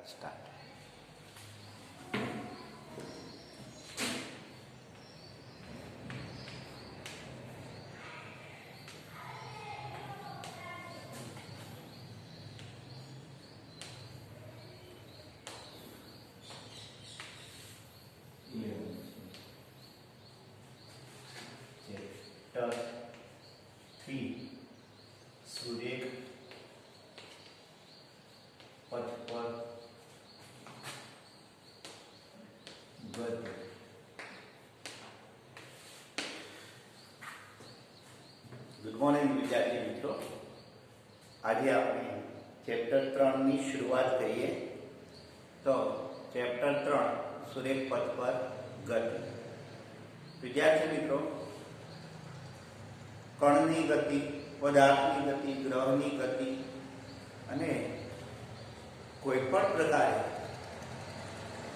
Start. Chapter 3 સુરેખ પથ પર ગદ્ય. Good morning વિદ્યાર્થી મિત્રો. આજે આપણે ચેપ્ટર 3 ની શરૂઆત કરીએ. તો ચેપ્ટર 3 સુરેખ પથ પર ગદ્ય. વિદ્યાર્થી મિત્રો, કણની ગતિ, પદાર્થની ગતિ, ગ્રહની ગતિ અને કોઈ પણ પ્રકારે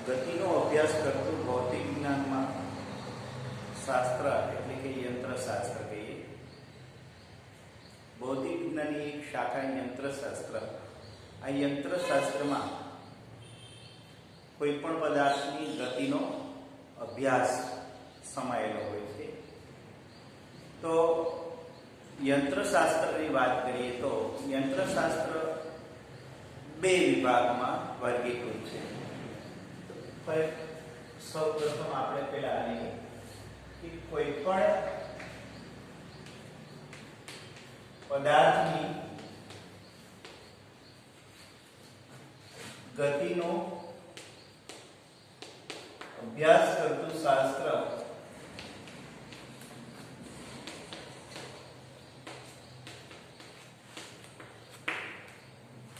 ગતિનો અભ્યાસ કરતું ભૌતિક વિજ્ઞાનમાં શાસ્ત્ર એટલે કે યંત્રશાસ્ત્ર કહીએ. ભૌતિક વિજ્ઞાનની એક શાખા યંત્રશાસ્ત્ર. આ યંત્રશાસ્ત્રમાં કોઈ પણ પદાર્થની ગતિનો અભ્યાસ સમાયેલો હોય છે. તો યંત્રશાસ્ત્રની વાત કરીએ તો યંત્રશાસ્ત્ર બે વિભાગમાં વર્ગીકૃત છે. સૌપ્રથમ આપણે પહેલા લઈએ કે કોઈ પણ પદાર્થની ગતિનો અભ્યાસ કરતું શાસ્ત્ર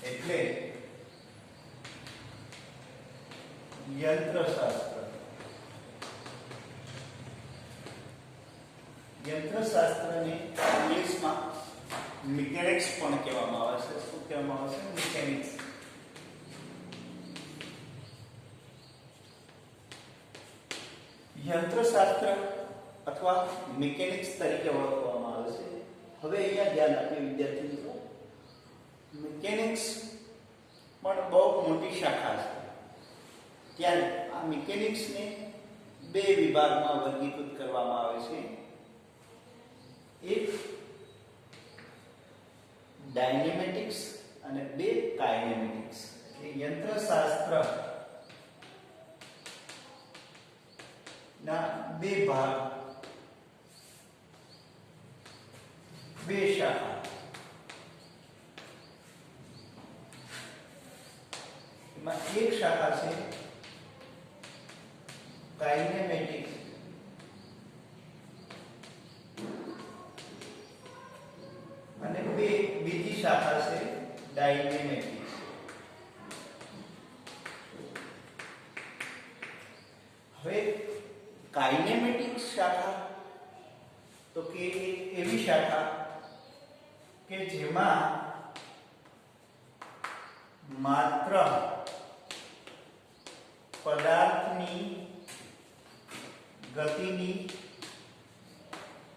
એટલે યંત્રશાસ્ત્ર. યંત્રશાસ્ત્રને ઇંગ્લિશમાં મિકેનિક્સ પણ કહેવામાં આવે છે. શું કહેવામાં આવે છે? મિકેનિક્સ. યંત્રશાસ્ત્ર અથવા મિકેનિક્સ તરીકે ઓળખવામાં આવે છે. હવે અહીંયા ધ્યાન આપીએ વિદ્યાર્થી મિત્રો, મિકેનિક્સ પણ બહુ મોટી શાખા છે. ત્યારે આ મિકેનિક્સને બે વિભાગમાં વર્ગીકૃત કરવામાં આવે છે. એક ડાયનેમેટિક્સ અને બે કાઇનેમેટિક્સ. એટલે યંત્રશાસ્ત્ર ના બે ભાગ, બે શાખા. એમાં એક શાખા છે કાઇનેમેટિક્સ અને બીજી શાખા છે ડાયનેમેટિક્સ. હવે કાઇનેમેટિક્સ શાખા તો કે એવી શાખા કે જેમાં માત્ર પદાર્થની ગતિની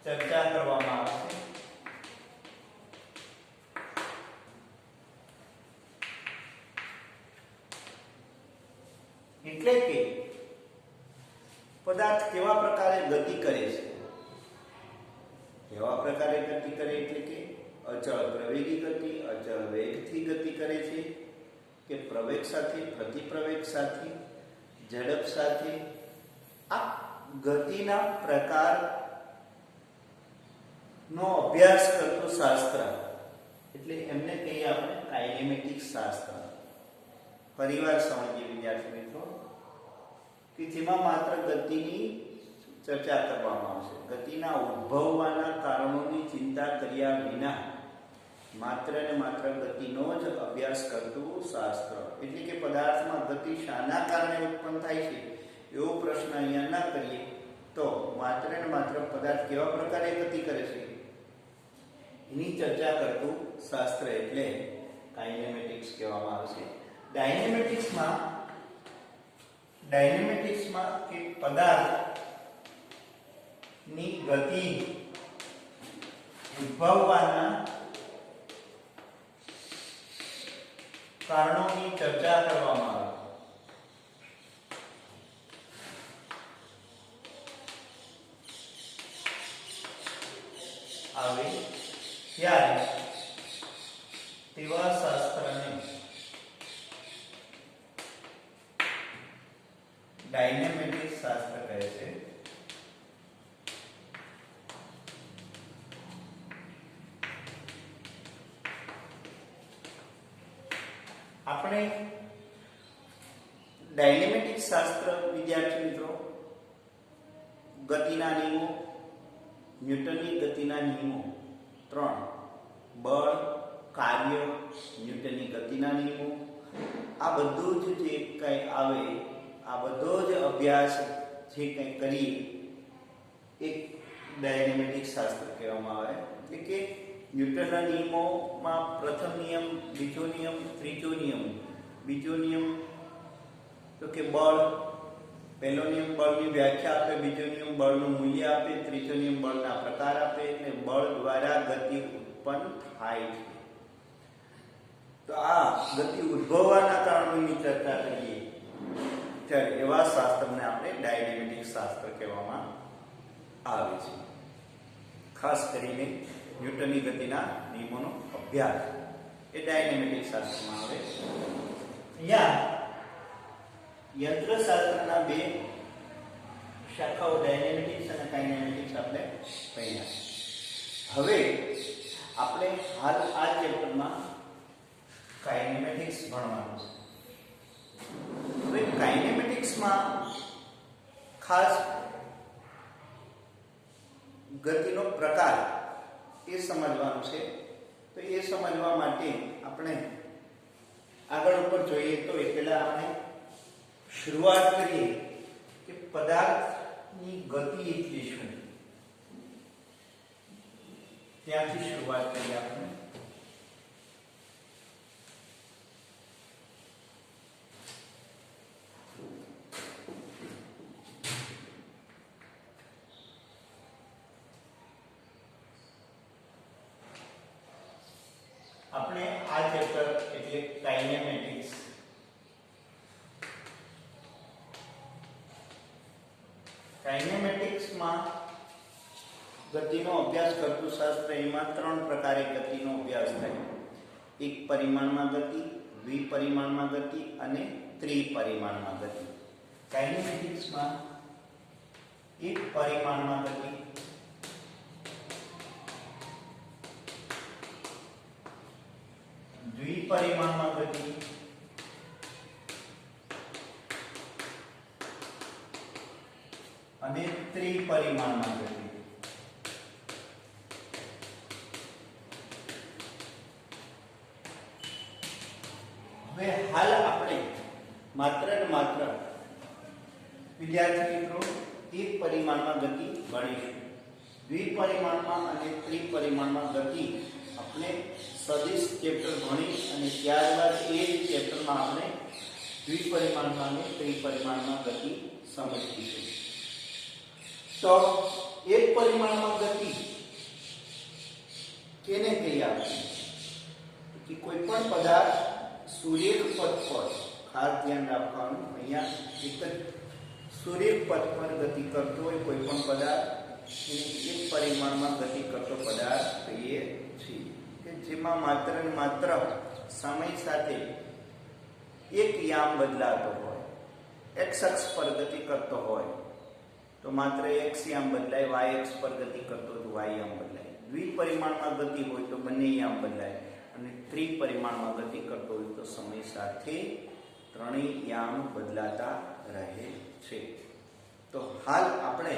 ચર્ચા કરવામાં આવશે. એટલે કે પદાર્થ કેવા પ્રકારે ગતિ કરે છે. કેવા પ્રકારે ગતિ કરે એટલે કે અચળ પ્રવેગી ગતિ, અચળ વેગથી ગતિ કરે છે કે પ્રવેગ સાથે, પ્રતિપ્રવેગ સાથે, ઝડપ સાથે. આ ગતિના પ્રકાર નો અભ્યાસ કરતું શાસ્ત્ર એટલે એમને કહીએ આપણે કાઇનેમેટિક્સ શાસ્ત્ર. પરિવાર સમજીએ વિદ્યાર્થી મિત્રો કે જેમાં માત્ર ગતિની ચર્ચા કરવામાં આવશે. ગતિના ઉદ્ભવવાના કારણોની ચિંતા કર્યા વિના માત્ર ને માત્ર ગતિનો જ અભ્યાસ કરતું શાસ્ત્ર. એટલે કે પદાર્થમાં ગતિ શાના કારણે ઉત્પન્ન થાય છે એવો પ્રશ્ન અહીંયા ના કરીએ તો માત્ર ને માત્ર પદાર્થ કેવા પ્રકારે ગતિ કરે છે એની ચર્ચા કરતું શાસ્ત્ર એટલે કાઇનેમેટિક્સ કહેવામાં આવે છે. ડાયનેમેટિક્સમાં કે પદાર્થની ગતિ ઉદ્ભવવાના કારણોની ચર્ચા કરવામાં આવે ત્યારે તેવા શાસ્ત્રને ડાયનેમેટિક શાસ્ત્ર કહે છે. આપણે ડાયનેમેટિક શાસ્ત્ર વિદ્યાર્થી મિત્રો ગતિના નિયમો, ન્યૂટનની ગતિના નિયમો 3, બળ, કાર્ય, ન્યૂટનની ગતિના નિયમો, આ બધું જ જે કંઈ આવે આ બધો જ અભ્યાસ જે કંઈ કરીએ એક ડાયનેમેટિક શાસ્ત્ર કહેવામાં આવે. એટલે કે ન્યૂટનના નિયમોમાં પ્રથમ નિયમ, બીજો નિયમ, ત્રીજો નિયમ. બીજો નિયમ તો કે બળ, પહેલો નિયમ બળની વ્યાખ્યા આપે, બીજો નિયમ બળનું મૂલ્ય આપે, ત્રીજો નિયમ બળના પ્રકાર આપે. એટલે બળ દ્વારા ગતિ ઉત્પન્ન થાય છે. તો આ ગતિ ઉદ્ભવવાના કારણોની ચર્ચા કરીએ ત્યારે એવા શાસ્ત્રને આપણે ડાયનેમેટિક શાસ્ત્ર કહેવામાં આવે છે. ખાસ કરીને ન્યૂટનની ગતિના નિયમોનો અભ્યાસ એ ડાયનેમેટિક શાસ્ત્રમાં આવે. અહીંયા યંત્રશાસ્ત્રના બે શાખાઓ ડાયનેમેટિક્સ અને કાઇનેમેટિક્સ આપણે ભણ્યા. હવે આપણે હાલ આ ચેપ્ટરમાં કાઇનેમેટિક્સ ભણવાનું છે. હવે કાઇનેમેટિક્સમાં ખાસ ગતિનો પ્રકાર એ સમજવાનું છે. તો એ સમજવા માટે આપણે આગળ ઉપર જોઈએ તો એ પહેલા આપણે શરૂઆત કરીએ કે પદાર્થની ગતિ એટલે શું. ત્યાંથી શરૂઆત કરીએ આપણે. આપણે આ ચેપ્ટર એટલે કાઇનેમેટિક્સ કાઇનેમેટિક્સમાં ગતિનો અભ્યાસ કરતું શાસ્ત્ર. એમાં 3 પ્રકારે ગતિનો અભ્યાસ થાય. એક પરિમાણમાં ગતિ, દ્વિપરિમાણમાં ગતિ અને ત્રિપરિમાણમાં ગતિ. કાઇનેમેટિક્સમાં એક પરિમાણમાં ગતિ, દ્વિપરિમાણમાં ગતિ અને ત્રિપરિમાણમાં ગતિ. હવે હાલ આપણે માત્ર ને માત્ર વિદ્યાર્થી મિત્રો એક પરિમાણમાં ગતિ ભણીશું. દ્વિપરિમાણમાં અને ત્રિપરિમાણમાં ગતિ આપણે સદિશ ચેપ્ટર ભણી અને ત્યારબાદ એ જ ચેપ્ટરમાં આપણે દ્વિપરિમાણમાં અને ત્રિપરિમાણમાં ગતિ સમજીશું. તો એક પરિમાણમાં ગતિ કેને કહીએ આપણે? કે કોઈ પણ પદાર્થ સૂર્યક પથ પર, ખાસ ધ્યાન રાખવાનું, અહીંયા એક જ સૂર્યક પથ પર ગતિ કરતો હોય કોઈ પણ પદાર્થ એને એક પરિમાણમાં ગતિ કરતો પદાર્થ કહીએ છીએ. કે જેમાં માત્ર ને માત્ર સમય સાથે એક યામ બદલાતો હોય. x અક્ષ પર ગતિ કરતો હોય તો માત્ર x યામ બદલાય, y અક્ષ પર ગતિ કરતો તો y યામ બદલાય. દ્વિપરિમાણમાં ગતિ હોય તો બંને યામ બદલાય અને ત્રિપરિમાણમાં ગતિ કરતો હોય તો સમય સાથે ત્રણેય યામ બદલાતા રહે છે. તો હાલ આપણે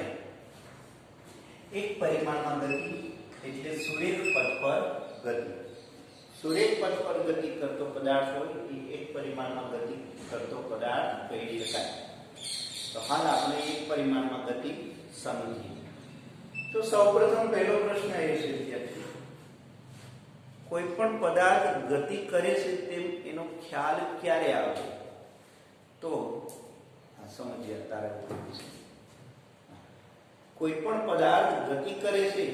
એક પરિમાણમાં ગતિ એટલે સૂર્યક પથ પર ગતિ. સૂર્યક પથ પર ગતિ કરતો પદાર્થ હોય એ એક પરિમાણમાં ગતિ કરતો પદાર્થ કહી શકાય. તો હાલ આપણે એક પરિમાણમાં ગતિ સમજીએ. તો સૌપ્રથમ પહેલો પ્રશ્ન એ છે કે કોઈ પણ પદાર્થ ગતિ કરે છે તેમ એનો ખ્યાલ ક્યારે આવે? તો સમજીએ તારે. કોઈ પણ પદાર્થ ગતિ કરે છે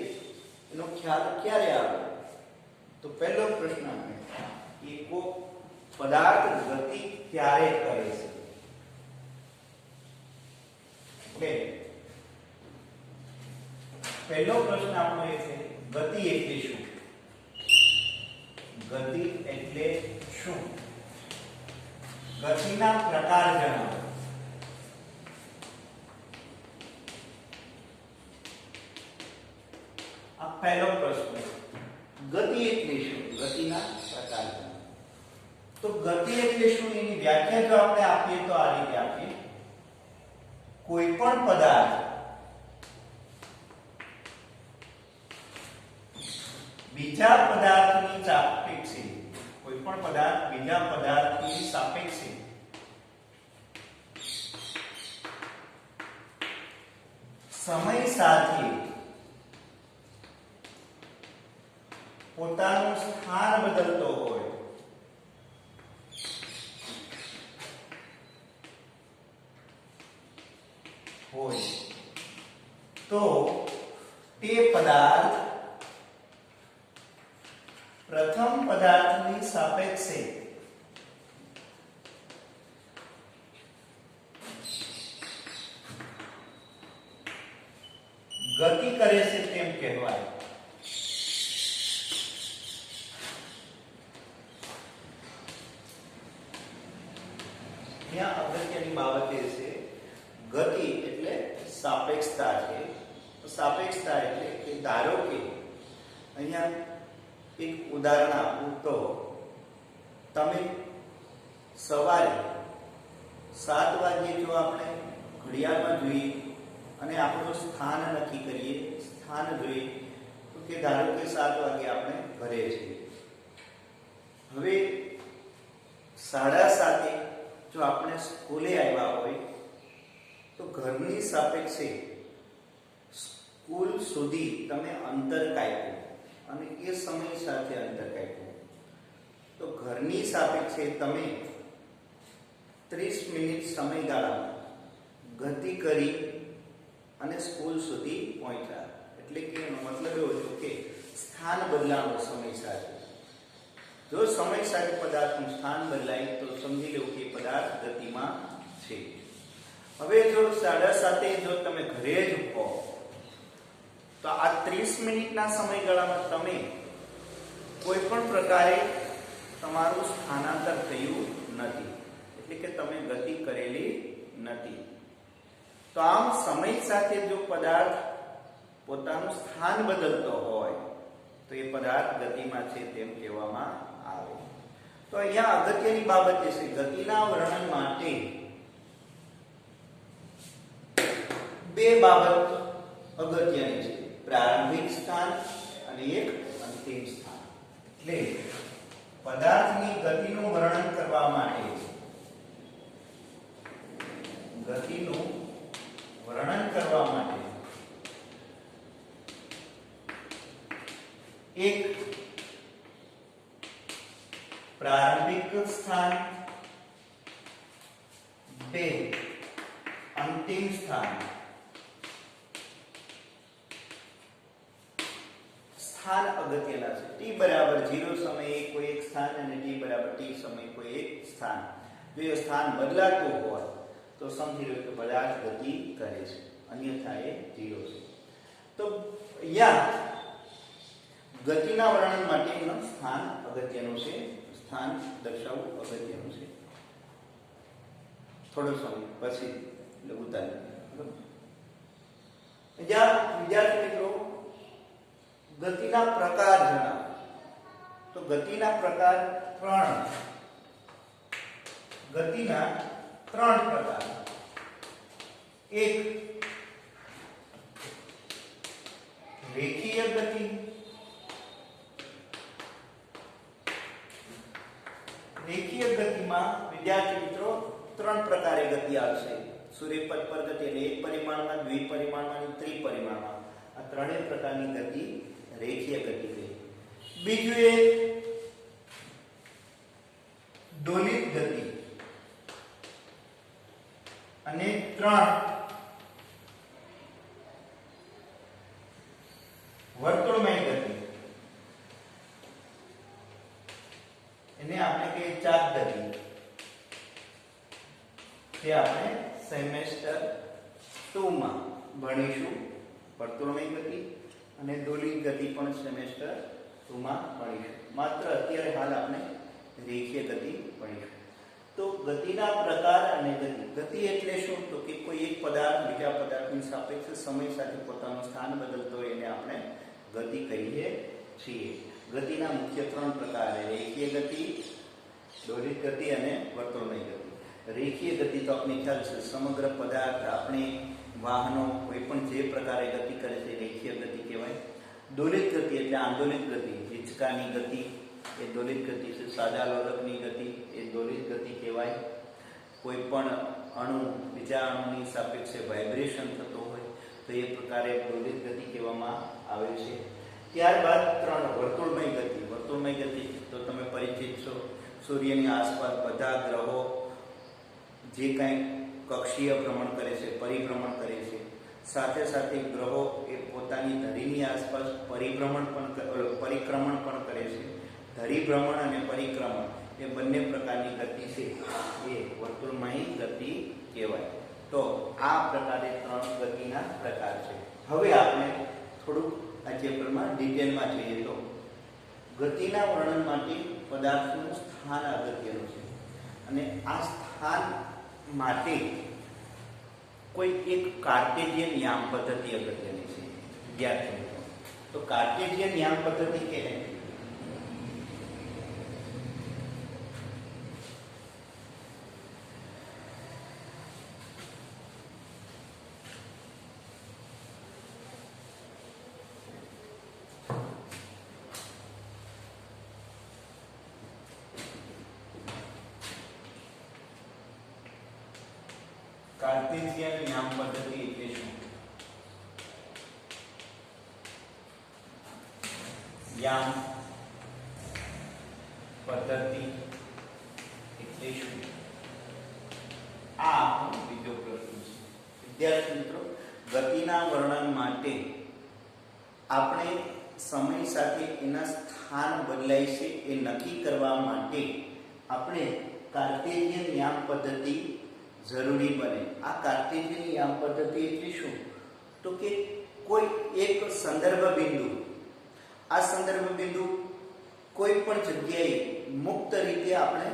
એનો ખ્યાલ ક્યારે આવે? તો પહેલો પ્રશ્ન કે કોઈ પદાર્થ ગતિ ક્યારે કરે છે? એટલે પહેલો પ્રશ્ન આપણો એ છે ગતિ એટલે શું? ગતિ એટલે શું? ગતિના પ્રકાર જણાવો. આ પહેલો પ્રશ્ન. ગતિ એટલે શું? ગતિના પ્રકાર જણાવો. તો ગતિ એટલે શું એની વ્યાખ્યા જો આપણે આપીએ તો આ રીતે આપીએ. કોઈ પણ પદાર્થ બીજા પદાર્થની સાપેક્ષે, કોઈ પણ પદાર્થ બીજા પદાર્થની સાપેક્ષે સમય સાથે પોતાનું સ્થાન બદલતો હોય તો તે પદાર્થ પ્રથમ પદાર્થની સાપેક્ષે ગતિ કરે છે તેમ કહેવાય. ત્યાં અગત્યની બાબત એ છે, ગતિ એટલે સાપેક્ષતા છે. સાપેક્ષતા એટલે કે ધારો કે અહીંયા એક ઉદાહરણ આપું તો તમે સવારે 7 વાગ્યે જો આપણે ઘડિયાળમાં જોઈએ અને આપણું સ્થાન નક્કી કરીએ, સ્થાન જોઈએ તો કે ધારો કે 7 વાગે આપણે ઘરે છીએ. હવે 7:30 જો આપણે સ્કૂલે આવ્યા હોય તો ઘરની સાપેક્ષે સ્કૂલ સુધી તમે અંતર કાપ્યું અને એ સમય સાથે અંતર કાપ્યું તો ઘરની સાપેક્ષે તમે 30 મિનિટ સમયગાળામાં ગતિ કરી અને સ્કૂલ સુધી પહોંચ્યા. એટલે કે એનો મતલબ એવો છે કે સ્થાન બદલાનો સમય સાથે. જો સમય સાથે પદાર્થનું સ્થાન બદલાય તો સમજી લો કે પદાર્થ ગતિમાં છે. હવે જો 7:30 જો તમે ઘરે જ હો તો આ 30 મિનિટના સમયગાળામાં તમે કોઈ પણ પ્રકારે તમારું સ્થાનાંતર થયું નથી, એટલે કે તમે ગતિ કરેલી નથી. તો આમ સમય સાથે જો પદાર્થ પોતાનું સ્થાન બદલતો હોય તો એ પદાર્થ ગતિમાં છે તેમ કહેવામાં આવે. તો અહીંયા અગત્યની બાબત એ છે, ગતિના વર્ણન માટે બે બાબત અગત્યની છે, પ્રારંભિક સ્થાન અને એક અંતિમ સ્થાન. એટલે પદાર્થની ગતિનું વર્ણન કરવા માટે એક પ્રારંભિક સ્થાન, બે અંતિમ સ્થાન. સ્થાન અગત્યના છે. t બરાબર 0 સમયે કોઈ એક સ્થાન અને t બરાબર t સમયે કોઈ એક સ્થાન. જો એ સ્થાન બદલાતું હોય તો સમજી લો કે પદાર્થ ગતિ કરે છે, અન્યથા એ 0 છે. તો અહીંયા ગતિના વર્ણન માટેનું સ્થાન અગત્યનું છે, સ્થાન દર્શાવવું અગત્યનું છે. થોડો સમય પછી ઉતારી. વિદ્યાર્થી મિત્રો, ગતિના પ્રકાર જણાવો. તો ગતિના પ્રકાર 3. ગતિના 3 પ્રકાર. એક રેખીય ગતિ, રેખીય ગતિમાં વિદ્યાર્થી મિત્રો 3 પ્રકારે ગતિ આવશે. સૂર્યપથ પર ગતિ એટલે એક પરિમાણમાં, દ્વિપરિમાણમાં અને ત્રિપરિમાણમાં. આ ત્રણેય પ્રકારની ગતિ રેખીય ગતિ છે. બીજું એ દોલિત ગતિ અને 3 વર્તુળમય ગતિ. એને આપણે કહીએ ચાપ ગતિ. તે આપણે સેમેસ્ટર 2 માં ભણીશું. વર્તુળમય ગતિ અને દોલિત ગતિ પણ સેમેસ્ટર 2 માં ભણીશું. માત્ર અત્યારે હાલ આપણે રેખીય ગતિ ભણીશું. તો ગતિના પ્રકાર અને ગતિ એટલે શું? તો કે કોઈ એક પદાર્થ બીજા પદાર્થની સાપેક્ષે સમય સાથે પોતાનું સ્થાન બદલતો હોય એને આપણે ગતિ કહીએ છીએ. ગતિના મુખ્ય 3 પ્રકાર છે: રેખીય ગતિ, દોરિત ગતિ અને વર્તુળમય ગતિ. રેખીય ગતિ તો આપણે ખ્યાલ છે, સમગ્ર પદાર્થ, આપણે વાહનો, કોઈ પણ જે પ્રકારે ગતિ કરે છે રેખીય ગતિ કહેવાય. દોરિત ગતિ એટલે આંદોલિત ગતિ, હિંચકાની ગતિ એ દોરિત ગતિ છે. સાદા લોલકની ગતિ એ દોરિત ગતિ કહેવાય. કોઈ પણ અણુ બીજા અણુની સાપેક્ષે વાઇબ્રેશન થતો હોય તો એ પ્રકારે દોરિત ગતિ કહેવામાં આવે છે. ત્યારબાદ 3 વર્તુળમય ગતિ. વર્તુળમય ગતિ તો તમે પરિચિત છો. સૂર્યની આસપાસ બધા ગ્રહો જે કંઈ કક્ષીય ભ્રમણ કરે છે, પરિભ્રમણ કરે છે, સાથે સાથે ગ્રહો એ પોતાની ધરીની આસપાસ પરિક્રમણ પણ કરે છે. ધરીભ્રમણ અને પરિક્રમણ એ બંને પ્રકારની ગતિ છે એ વર્તુળમય ગતિ કહેવાય. તો આ પ્રકારે 3 ગતિના પ્રકાર છે. હવે આપણે થોડુંક આ ચેપ્ટરમાં ડિટેલમાં જોઈએ તો ગતિના વર્ણન માટે પદાર્થનું સ્થાન અગત્યનું છે અને આ સ્થાન માટે કોઈ એક કાર્ટેશિયન યામ પદ્ધતિ અગત્યની છે. વિદ્યાર્થી મિત્રો, તો કાર્ટેશિયન યામ પદ્ધતિ કે કાર્ટેશિયન યામ પદ્ધતિ એટલે શું? યામ પદ્ધતિ એટલે શું? આ બીજો પ્રશ્ન છે. વિદ્યાર્થી મિત્રો, ગતિના વર્ણન માટે આપણે સમય સાથે એના સ્થાન બદલાય છે એ નક્કી કરવા માટે આપણે કાર્ટેશિયન યામ પદ્ધતિ જરૂરી બને. આ કાર્ટેશિયન યામ પદ્ધતિ એટલે શું? તો કે કોઈ એક સંદર્ભ બિંદુ, આ સંદર્ભ બિંદુ કોઈ પણ જગ્યાએ મુક્ત રીતે આપણે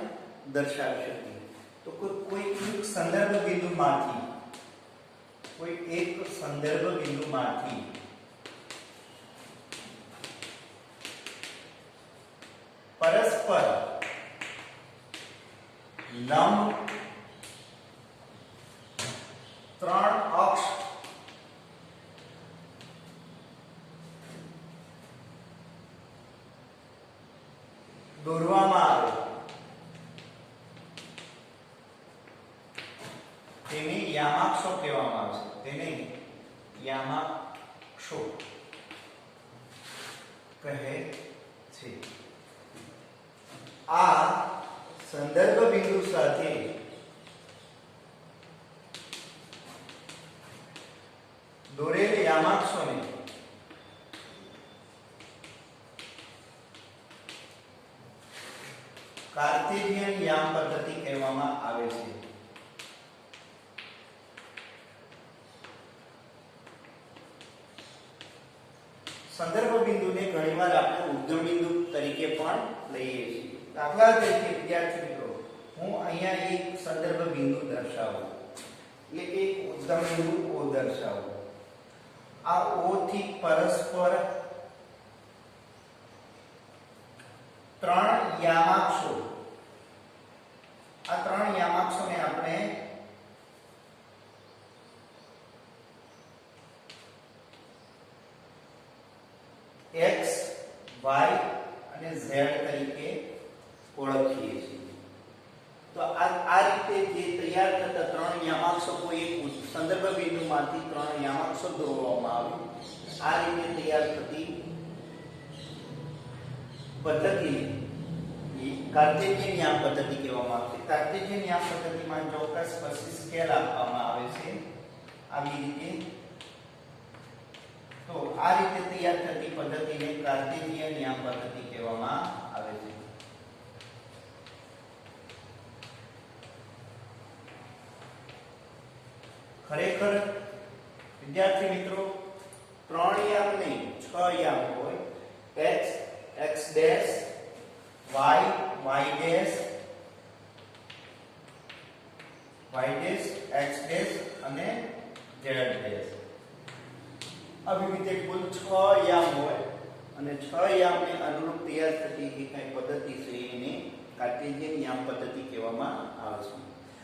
દર્શાવી શકીએ. તો કોઈ એક સંદર્ભ બિંદુમાંથી પરસ્પર લંબ 3 અક્ષ દોરવામાં આવે તેને યામાક્ષો કહેવામાં આવે છે. તેને યામાક્ષો કહે છે. આ સંદર્ભ બિંદુ સાથે દોરેલ યામાક્ષોને કાર્ટેશિયન યામ પદ્ધતિ કહેવામાં આવે છે. સંદર્ભ બિંદુને ઘણીવાર આપણે ઉદ્ગમ બિંદુ તરીકે પણ લઈએ છીએ. દાખલા તરીકે વિદ્યાર્થી મિત્રો, હું અહીંયા એક સંદર્ભ બિંદુ દર્શાવું, એટલે કે ઉદ્ગમ બિંદુ O દર્શાવું. આ O થી પરસ્પર 3 યામાક્ષો, આ 3 યામાક્ષોને આપણે x, y અને z તરીકે ઓળખીએ છીએ. તો આ રીતે જે તૈયાર થતા 3 યામાક્ષો કોઈ એક સંદર્ભ બિંદુમાંથી 3 યામાક્ષો દોરવામાં આવે, આ રીતે તૈયાર થતી પદ્ધતિ કાર્ટેશિયન યામ પદ્ધતિ કહેવામાં આવે છે. કાર્ટેશિયન યામ પદ્ધતિમાં ચોક્કસ સ્પર્શી સ્કેલ આપવામાં આવે છે આવી રીતે. તો આ રીતે તૈયાર થતી પદ્ધતિને કાર્ટેશિયન યામ પદ્ધતિ કહેવામાં આવે છે. ખરેખર વિદ્યાર્થી મિત્રો 3 યામ નહીં 6 યામ હોય. x, x dash y y dash x dash અને z ડેશ. આવી રીતે કુલ 6 યામ હોય અને 6 યામને અનુરૂપ તૈયાર થતી જે કઈ પદ્ધતિ છે એને કાર્ટેશિયન યામ પદ્ધતિ કહેવામાં આવે છે.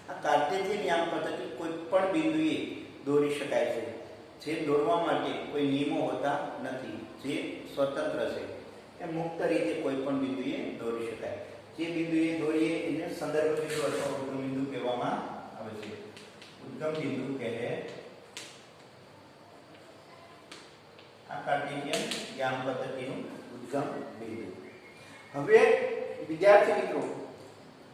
આ કાર્ટેશિયન યામ પદ્ધતિ કોઈ પણ બિંદુએ દોરી શકાય છે. જે દોરવા માટે કોઈ નિયમો હોતા નથી, જે સ્વતંત્ર છે. એ મુક્ત રીતે કોઈ પણ બિંદુએ દોરી શકાય. જે બિંદુએ દોરીએ એને સંદર્ભ બિંદુ અથવા ઉદ્ગમ બિંદુ કહેવામાં આવે છે. ઉદ્ગમ બિંદુ કહે આ કાર્ટેશિયન યામ પદ્ધતિનું ઉદ્ગમ બિંદુ. હવે વિદ્યાર્થી મિત્રો,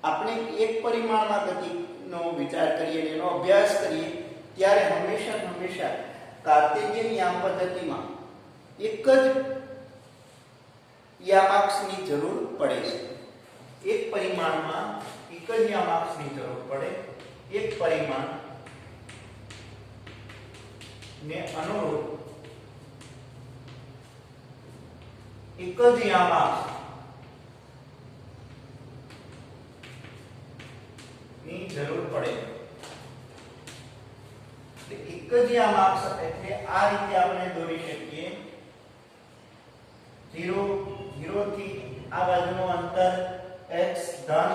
આપણે એક પરિમાણમાં ગતિનો વિચાર કરીએ અને એનો અભ્યાસ કરીએ ત્યારે હંમેશા કાર્ટેશિયન યામ પદ્ધતિમાં એક જ યામાક્ષની જરૂર પડે છે. એક પરિમાણમાં એક જ યામાક્ષની જરૂર પડે. એક પરિમાણ ને અનુરૂપ એક જ યામાક્ષ ની જરૂર પડે. એક જ યામાક્ષ એટલે આ રીતે આપણે દોરી શકીએ. 0 થી આ બાજુનું અંતર x ધન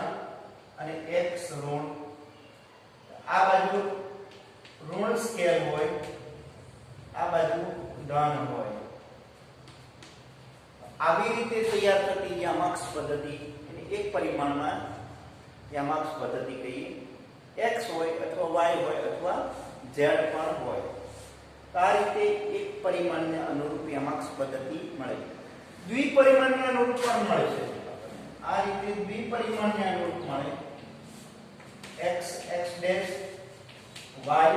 અને x ઋણ. આ બાજુ ઋણ સ્કેલ હોય, આ બાજુ ધન હોય. આવી રીતે તૈયાર થતી યામાક્ષ પદ્ધતિ એને એક પરિમાણમાં યામાક્ષ પદ્ધતિ કહીએ. x હોય અથવા y હોય અથવા z પણ હોય. આ રીતે એક પરિમાણને અનુરૂપ યામાક્ષ પદ્ધતિ મળે. દ્વિપરિમાણને અનુરૂપ પણ મળે છે. આ રીતે દ્વિપરિમાણને અનુરૂપ મળે. x x dash y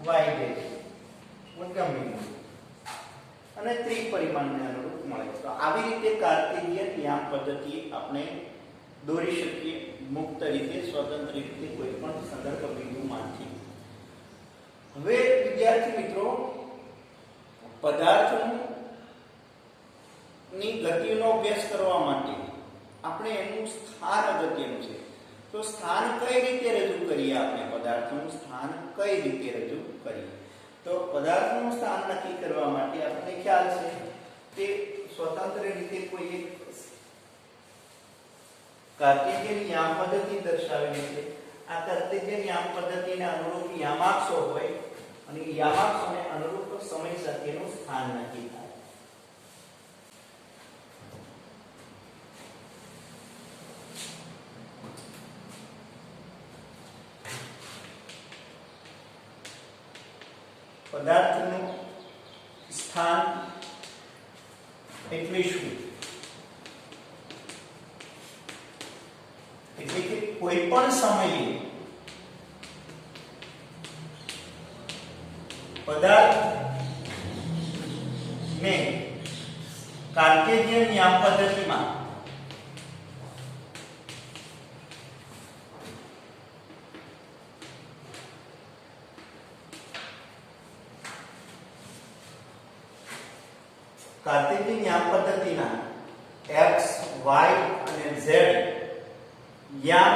y dash ઉદ્ગમ બિંદુ અને ત્રિપરિમાણને અનુરૂપ મળે. તો આવી રીતે કાર્ટેશિયન યામ પદ્ધતિ આપણે દોરી શકીએ મુક્ત રીતે, સ્વતંત્ર રીતે કોઈ પણ સંદર્ભ બિંદુમાંથી. હવે વિદ્યાર્થી મિત્રો, પદાર્થની ગતિનો અભ્યાસ કરવા માટે આપણે એનું સ્થાન અગત્યનું છે. તો સ્થાન કઈ રીતે રજૂ કરીએ? આપણે પદાર્થનું સ્થાન કઈ રીતે રજૂ કરીએ? તો પદાર્થનું સ્થાન નક્કી કરવા માટે આપણને ખ્યાલ છે કે સ્વતંત્ર રીતે કોઈ એક કાર્ટેશિયન યામ પદ્ધતિ દર્શાવેલી છે. આ કાર્ટેશિયન યામ પદ્ધતિને અનુરૂપ યામાક્ષો હોય અને યામાક્ષોને અનુરૂપ સમય સાથેનું સ્થાન નક્કી થાય. પદાર્થનું સ્થાન એટલે શું? એટલે કે કોઈ પણ સમયે પદાર્થને કાર્ટેશિયન યામ પદ્ધતિમાં કાર્ટેશિયન યામ પદ્ધતિના x y અને z યામ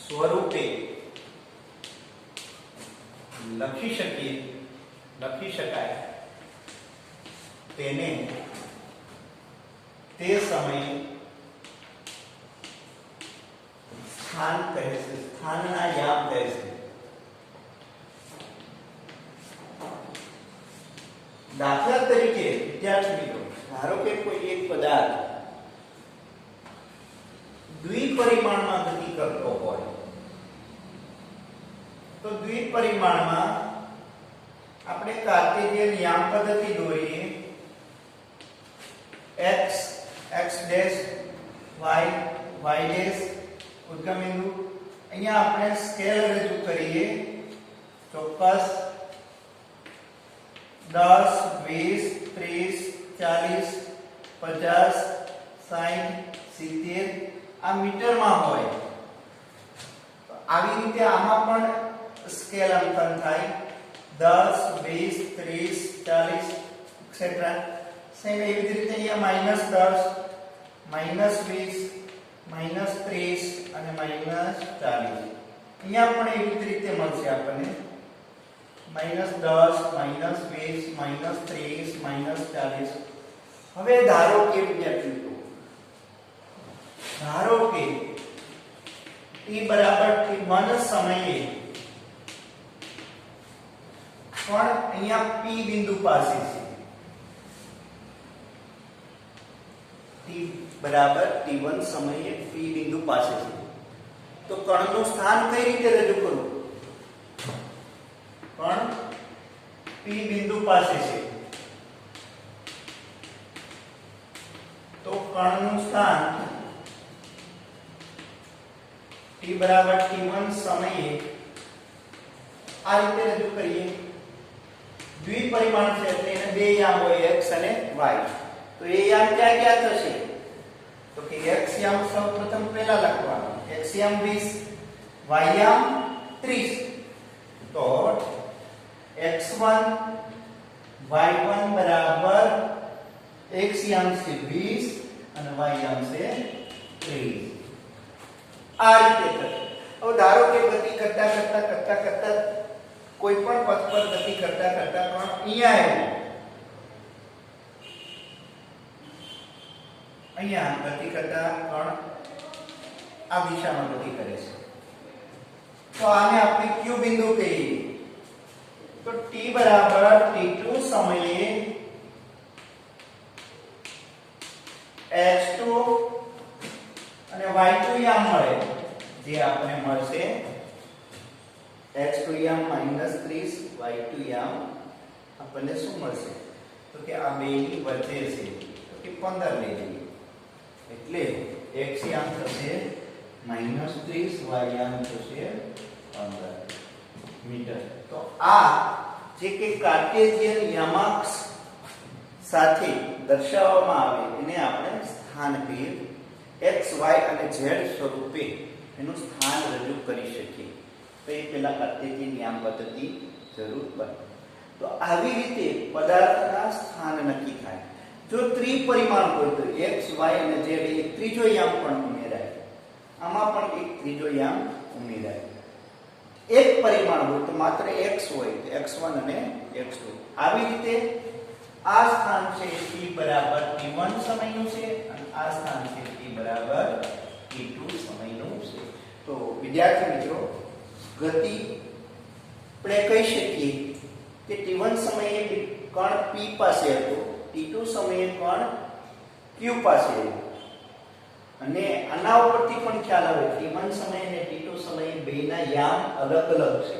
સ્વરૂપે લખી શકાય તેને તે સમયે સ્થાન કહે છે, સ્થાનના યામ કહે છે. દાખલા તરીકે વિદ્યાર્થી મિત્રો, ધારો કે કોઈ એક પદાર્થ દ્વિપરિમાણમાં ગતિ કરતો હોય તો દ્વિપરિમાણમાં આપણે કાર્ટેશિયન યામ પદ્ધતિ દોરીએ. x x dash y y dash ઉદ્ગમ બિંદુ. અહીંયા આપણે સ્કેલ રજૂ કરીએ. ચોક્કસ 10 20 30 40 50 60 70 આ મીટરમાં હોય. આવી રીતે આમાં પણ સ્કેલ અંકન થાય. 10 20 30 40 એક્સેટ્રા સેમ એવી જ રીતે અહીંયા -10 -20 -30 અને -40 અહીંયા પણ એવી જ રીતે મળશે આપણને -10 -20 -30 -40. હવે ધારો કે વિદ્યાર્થી મિત્રો, ધારો કે t બરાબર t1 સમયે પણ અહીંયા p બિંદુ પાસે છે. t બરાબર t1 સમયે p બિંદુ પાસે છે, તો કણનું સ્થાન કઈ રીતે રજૂ કરવું? કણ p બિંદુ પાસે છે તો કણનું સ્થાન t બરાબર t1 સમયે આ રીતે રજૂ કરીએ. દ્વિપરિમાણ છે એટલે એને બે યામ હોય x અને y. તો એ યામ ક્યાં ક્યાં થશે? તો કે x યામ સૌપ્રથમ પહેલા લખવાનું, x યામ 20 y યામ 30. તો x1 y1 બરાબર x યામ છે 20 અને y યામ છે 30. આ રીતે થશે. હવે ધારો કે ગતિ કરતા કોઈ પણ પથ પર ગતિ કરતા પણ અહીંયા ગતિ કરતા કણ આ દિશામાં ગતિ કરે છે, તો આને આપણે q બિંદુ કહીએ. તો t બરાબર t2 સમયે x2 અને y2 યામ મળે, જે આપણે મળશે x2 યામ -30 y2 યામ આપણને શું મળશે? તો કે આ બેની વચ્ચે છે, તો કે 15 લઈ લઈએ એટલે x યામ થશે -30 y યામ થશે 15 મીટર. તો આ જે કે કાર્ટેશિયન યામાક્ષ સાથે દર્શાવવામાં આવે એને આપણે સ્થાન કહીએ. x y અને z સ્વરૂપે એનું સ્થાન રજૂ કરી શકીએ. તો એ પેલા કાર્ટેશિયન યામ પદ્ધતિ જરૂર બને. તો આવી રીતે પદાર્થના સ્થાન નક્કી થાય. જો ત્રિપરિમાણ હોય તો x y અને z એક ત્રીજો યામ પણ ઉમેરાય, આમાં પણ એક ત્રીજો યામ ઉમેરાય. એક પરિમાણ હોય તો માત્ર x હોય તો x1 અને x2. આવી રીતે આ સ્થાન છે t બરાબર t1 સમયનું છે અને આ સ્થાન છે t બરાબર t2 સમયનું છે. તો વિદ્યાર્થી મિત્રો, ગતિ આપણે કહી શકીએ કે t1 સમયે કણ p પાસે હતો, t2 સમયે કણ q પાસે હતો. અને આના ઉપરથી પણ ખ્યાલ આવે t1 સમયે અને t2 સમયે બેના યામ અલગ અલગ છે.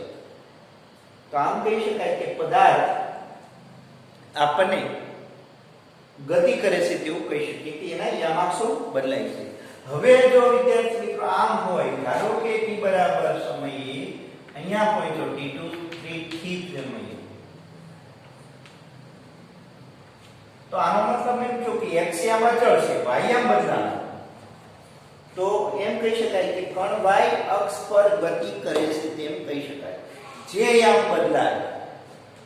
તો આમ કહી શકાય કે પદાર્થ આપણને ગતિ કરે છે તેવું કહી શકીએ કે એના યામાક્ષો બદલાય છે. હવે જો વિદ્યાર્થી મિત્રો આમ હોય, ધારો કે t બરાબર સમયે અહીંયા હોય તો t2 થી સમયે, તો આનો મતલબ એમ થયો કે x યામ અચળ છે, y યામ બદલાય. તો એમ કહી શકાય કે કણ y અક્ષ પર ગતિ કરે છે તેમ કહી શકાય. જે યામ બદલાય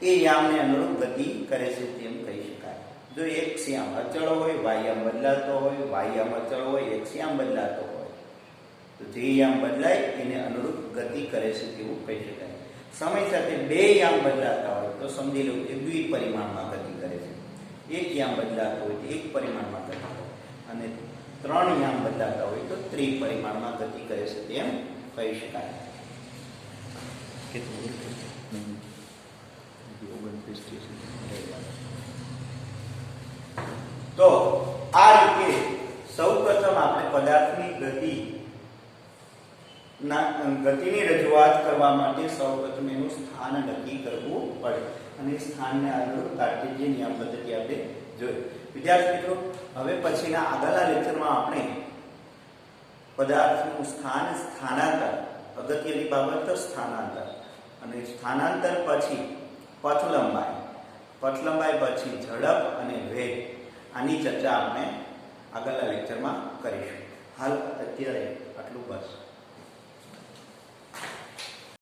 એ યામને અનુરૂપ ગતિ કરે છે તેમ કહી શકાય. જો x યામ અચળ હોય, y યામ બદલાતો હોય, y યામ અચળ હોય, x યામ બદલાતો હોય, તો જે યામ બદલાય એને અનુરૂપ ગતિ કરે છે તેવું કહી શકાય. સમય સાથે બે યામ બદલાતા હોય તો સમજી લો કે દ્વિપરિમાણમાં ગતિ કરે છે. એક યામ બદલાતો હોય તો એક પરિમાણમાં ગતિ કરે, અને ત્રણ યામ બદલાતા હોય તો ત્રિપરિમાણમાં ગતિ કરે છે તેમ કહી શકાય. તો આ રીતે સૌપ્રથમ આપણે પદાર્થની ગતિની રજૂઆત કરવા માટે સૌપ્રથમ એનું સ્થાન નક્કી કરવું પડે, અને સ્થાનને અનુરૂપ કાર્ટેશિયન યામ પદ્ધતિ આપણે જોઈ. વિદ્યાર્થી મિત્રો, હવે પછીના આગળના લેક્ચરમાં આપણે પદાર્થનું સ્થાન, સ્થાનાંતર, અગત્યની બાબત તો સ્થાનાંતર, અને સ્થાનાંતર પછી પથ લંબાઈ પછી ઝડપ અને વેગ, આની ચર્ચા આપણે આગળના લેક્ચરમાં કરીશું. હાલ અત્યારે આટલું બસ.